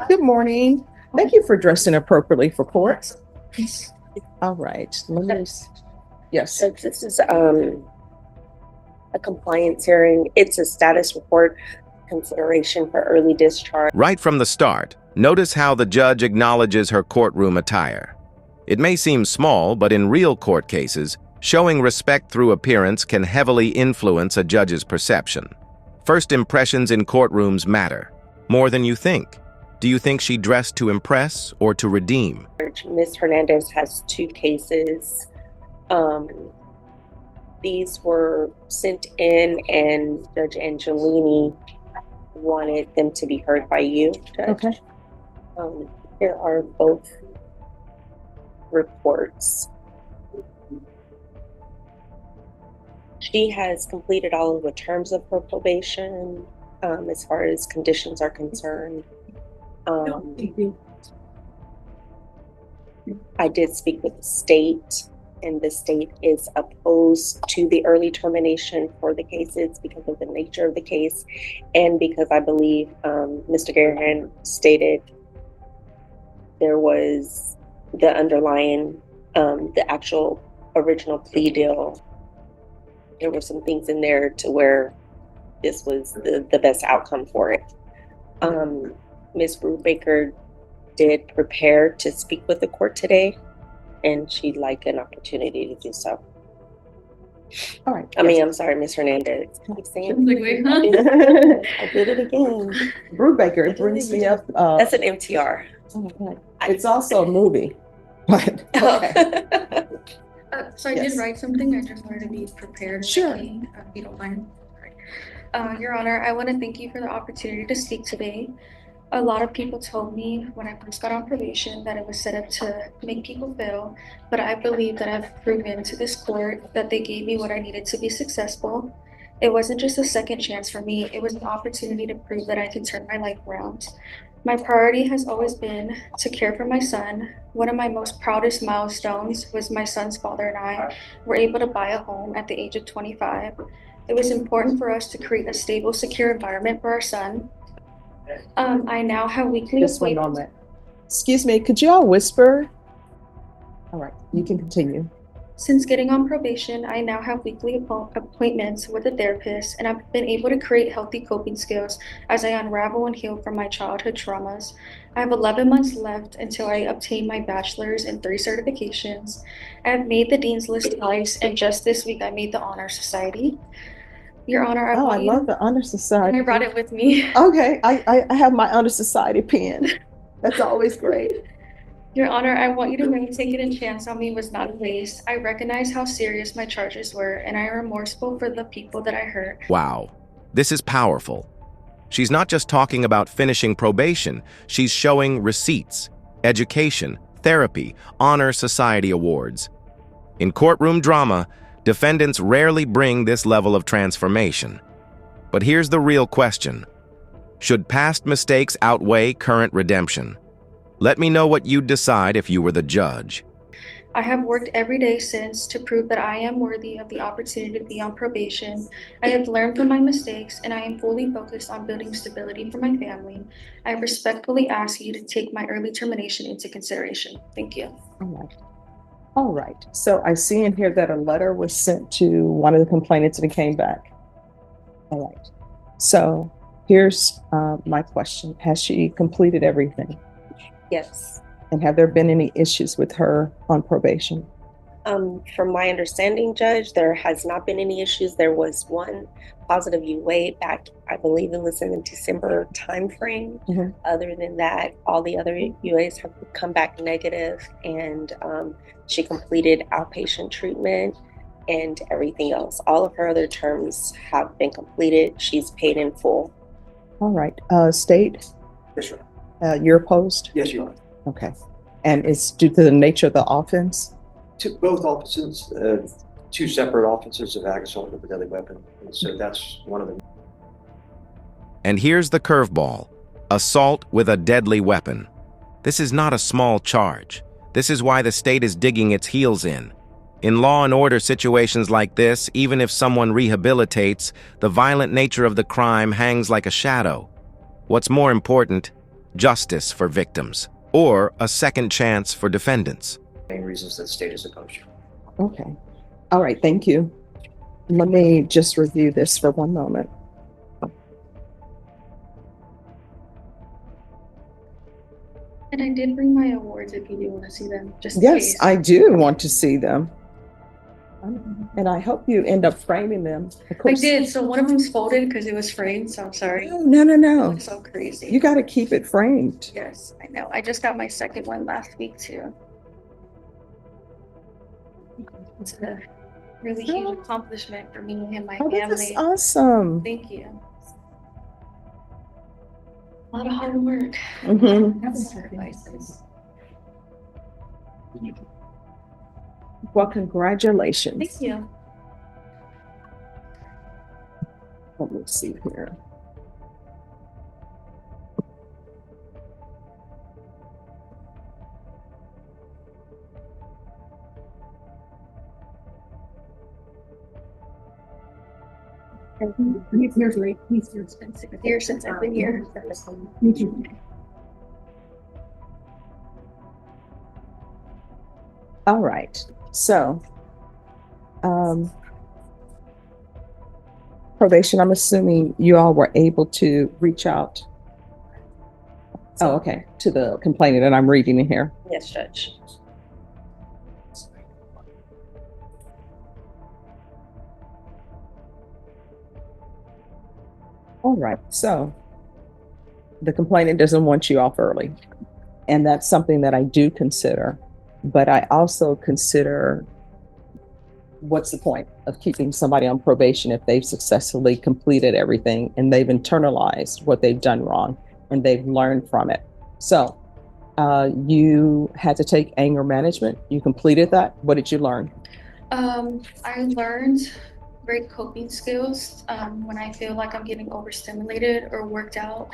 Good morning. Thank you for dressing appropriately for court. All right. Yes. So this is a compliance hearing. It's a status report consideration for early discharge. Right from the start, notice how the judge acknowledges her courtroom attire. It may seem small, but in real court cases, showing respect through appearance can heavily influence a judge's perception. First impressions in courtrooms matter, more than you think. Do you think she dressed to impress or to redeem? Ms. Hernandez has 2 cases. These were sent in, and Judge Angelini wanted them to be heard by you, Judge. Okay. Here are both reports. She has completed all of the terms of her probation, as far as conditions are concerned. I did speak with the state, and the state is opposed to the early termination for the cases because of the nature of the case, and because I believe Mr. Garahan stated there was the underlying, the actual original plea deal. There were some things in there to where this was the best outcome for it. Ms. Brubaker did prepare to speak with the court today, and she'd like an opportunity to do so. All right. I'm sorry, Ms. Hernandez. I keep saying Wait, huh? I did it again. Brubaker, it brings me up. That's an MTR. Okay. It's also a movie. But, okay. So I did write something. I just wanted to be prepared. Sure. If you don't mind. Your Honor, I want to thank you for the opportunity to speak today. A lot of people told me when I first got on probation that it was set up to make people fail, but I believe that I've proven to this court that they gave me what I needed to be successful. It wasn't just a second chance for me, it was an opportunity to prove that I can turn my life around. My priority has always been to care for my son. One of my most proudest milestones was my son's father and I were able to buy a home at the age of 25. It was important for us to create a stable, secure environment for our son. I now have weekly Just one moment. Excuse me, could you all whisper? All right, you can continue. Since getting on probation, I now have weekly appointments with a therapist, and I've been able to create healthy coping skills as I unravel and heal from my childhood traumas. I have 11 months left until I obtain my bachelor's and 3 certifications. I have made the Dean's List twice, and just this week I made the Honor Society. Your Honor, I love the Honor Society. And I brought it with me. Okay, I have my Honor Society pen. That's always great. Your Honor, I want you to know taking a chance on me was not a waste. I recognize how serious my charges were, and I am remorseful for the people that I hurt. Wow, this is powerful. She's not just talking about finishing probation, she's showing receipts, education, therapy, honor society awards. In courtroom drama, defendants rarely bring this level of transformation. But here's the real question. Should past mistakes outweigh current redemption? Let me know what you'd decide if you were the judge. I have worked every day since to prove that I am worthy of the opportunity to be on probation. I have learned from my mistakes, and I am fully focused on building stability for my family. I respectfully ask you to take my early termination into consideration. Thank you. All right. So I see in here that a letter was sent to one of the complainants and it came back. All right. So here's my question. Has she completed everything? Yes. And have there been any issues with her on probation? From my understanding, Judge, there has not been any issues. There was one positive UA back, I believe it was in the December timeframe. Other than that, all the other UAs have come back negative, and she completed outpatient treatment and everything else. All of her other terms have been completed. She's paid in full. All right. State? Yes, sir. You're opposed? Yes, Your Honor. Okay. And it's due to the nature of the offense? To both offenses, 2 separate offenses of ag assault with a deadly weapon. And so that's one of them. And here's the curveball: assault with a deadly weapon. This is not a small charge. This is why the state is digging its heels in. In law and order situations like this, even if someone rehabilitates, the violent nature of the crime hangs like a shadow. What's more important, justice for victims, or a second chance for defendants. Main reasons that the state is opposed. Okay. All right, thank you. Let me just review this for one moment. And I did bring my awards if you do want to see them, just in Yes, case. I do want to see them. And I hope you end up framing them. Of I course. did. So one of them's folded because it was framed, so I'm sorry. No, no, It no. looks so crazy. You got to keep it framed. Yes, I know. I just got my second one last week too. It's a really huge accomplishment for me and my Oh, that's family. awesome. Thank you. A lot of hard work. Mhm. Sacrifices. Well, congratulations. Thank you. Let me see here. It's been 6 years since I've been here. All right. So, probation, I'm assuming you all were able to reach out. Oh, okay. To the complainant, and I'm reading it here. Yes, Judge. All right. So, the complainant doesn't want you off early. And that's something that I do consider. But I also consider what's the point of keeping somebody on probation if they've successfully completed everything and they've internalized what they've done wrong and they've learned from it. So you had to take anger management. You completed that. What did you learn? I learned great coping skills when I feel like I'm getting overstimulated or worked up,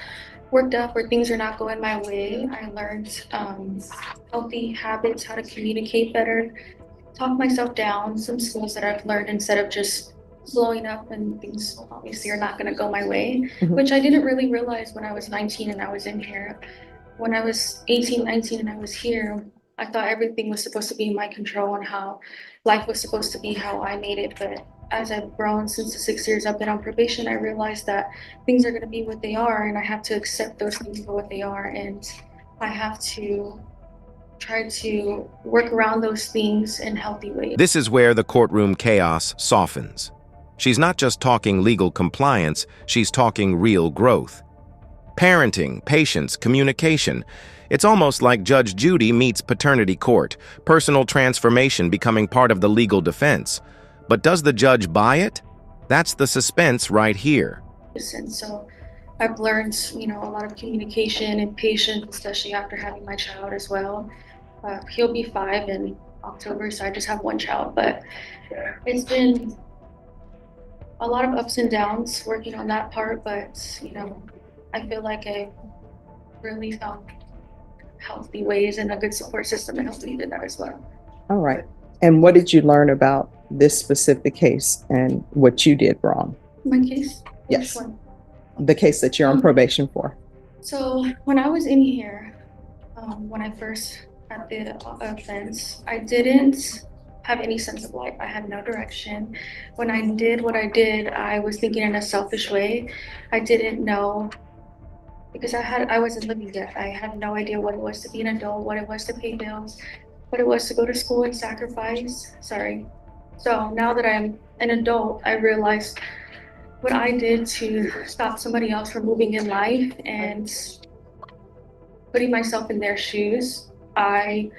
or things are not going my way. I learned healthy habits, how to communicate better, talk myself down, some skills that I've learned instead of just blowing up and things obviously are not going to go my way, which I didn't really realize when I was 19 and I was in here. When I was 18, 19 and I was here, I thought everything was supposed to be in my control and how life was supposed to be how I made it. But as I've grown since the 6 years I've been on probation, I realized that things are going to be what they are and I have to accept those things for what they are. And I have to try to work around those things in healthy ways. This is where the courtroom chaos softens. She's not just talking legal compliance, she's talking real growth. Parenting, patience, communication. It's almost like Judge Judy meets paternity court, personal transformation becoming part of the legal defense. But does the judge buy it? That's the suspense right here. And so I've learned, a lot of communication and patience, especially after having my child as well. He'll be 5 in October, so I just have one child, but it's been a lot of ups and downs working on that part, but I feel like I really found healthy ways and a good support system to help me do that as well. All right. And what did you learn about this specific case and what you did wrong? My case? Yes. Which one? The case that you're on probation for. So when I was in here, when I first had the offense, I didn't have any sense of life. I had no direction. When I did what I did, I was thinking in a selfish way. I didn't know, because I wasn't living yet. I had no idea what it was to be an adult, what it was to pay bills, what it was to go to school and sacrifice. Sorry. So now that I'm an adult, I realized what I did to stop somebody else from moving in life and putting myself in their shoes. I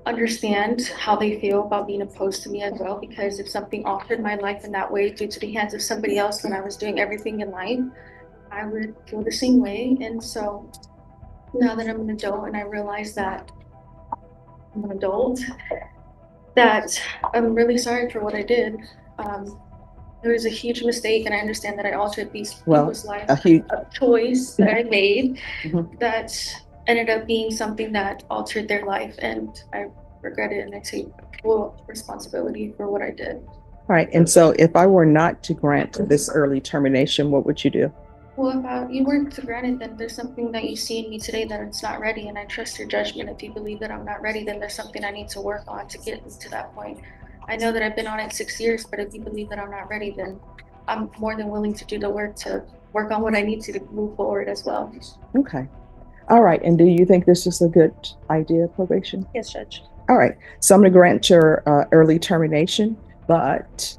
understand how they feel about being opposed to me as well, because if something altered my life in that way due to the hands of somebody else when I was doing everything in life, I would feel the same way. And so now that I'm an adult and I realize that I'm an adult, that I'm really sorry for what I did. It was a huge mistake, and I understand that I altered these people's lives. A choice that I made that ended up being something that altered their life, and I regret it, and I take full responsibility for what I did. All right. And so if I were not to grant this early termination, what would you do? Well, if you weren't to grant it, then there's something that you see in me today that it's not ready, and I trust your judgment. If you believe that I'm not ready, then there's something I need to work on to get me to that point. I know that I've been on it 6 years, but if you believe that I'm not ready, then I'm more than willing to do the work to work on what I need to move forward as well. Okay. All right. And do you think this is a good idea, probation? Yes, Judge. All right. So I'm going to grant your early termination, but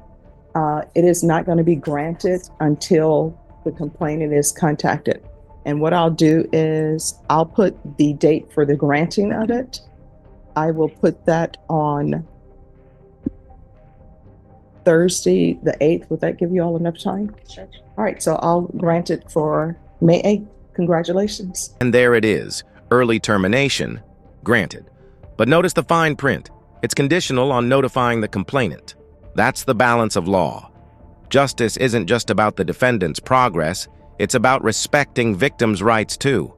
it is not going to be granted until the complainant is contacted. And what I'll do is I'll put the date for the granting of it. I will put that on Thursday, the 8th. Would that give you all enough time? Judge. All right. So I'll grant it for May 8th. Congratulations. And there it is, early termination, granted. But notice the fine print. It's conditional on notifying the complainant. That's the balance of law. Justice isn't just about the defendant's progress, it's about respecting victims' rights too.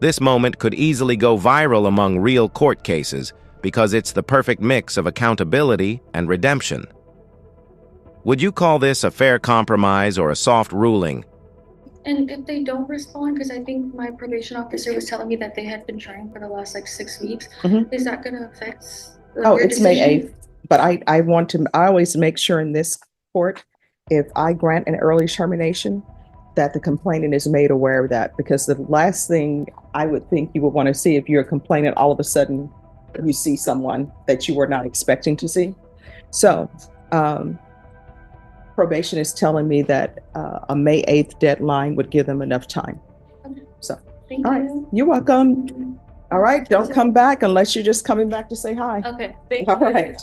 This moment could easily go viral among real court cases because it's the perfect mix of accountability and redemption. Would you call this a fair compromise or a soft ruling? And if they don't respond, because I think my probation officer was telling me that they had been trying for the last 6 weeks, is that going to affect Oh, your it's May decision? 8th. But I always make sure in this court, if I grant an early termination, that the complainant is made aware of that, because the last thing I would think you would want to see if you're a complainant, all of a sudden you see someone that you were not expecting to see. So probation is telling me that a May 8th deadline would give them enough time. Okay. So, Thank all right, you. you're welcome. All right, don't come back unless you're just coming back to say hi. Okay, thank All you. right.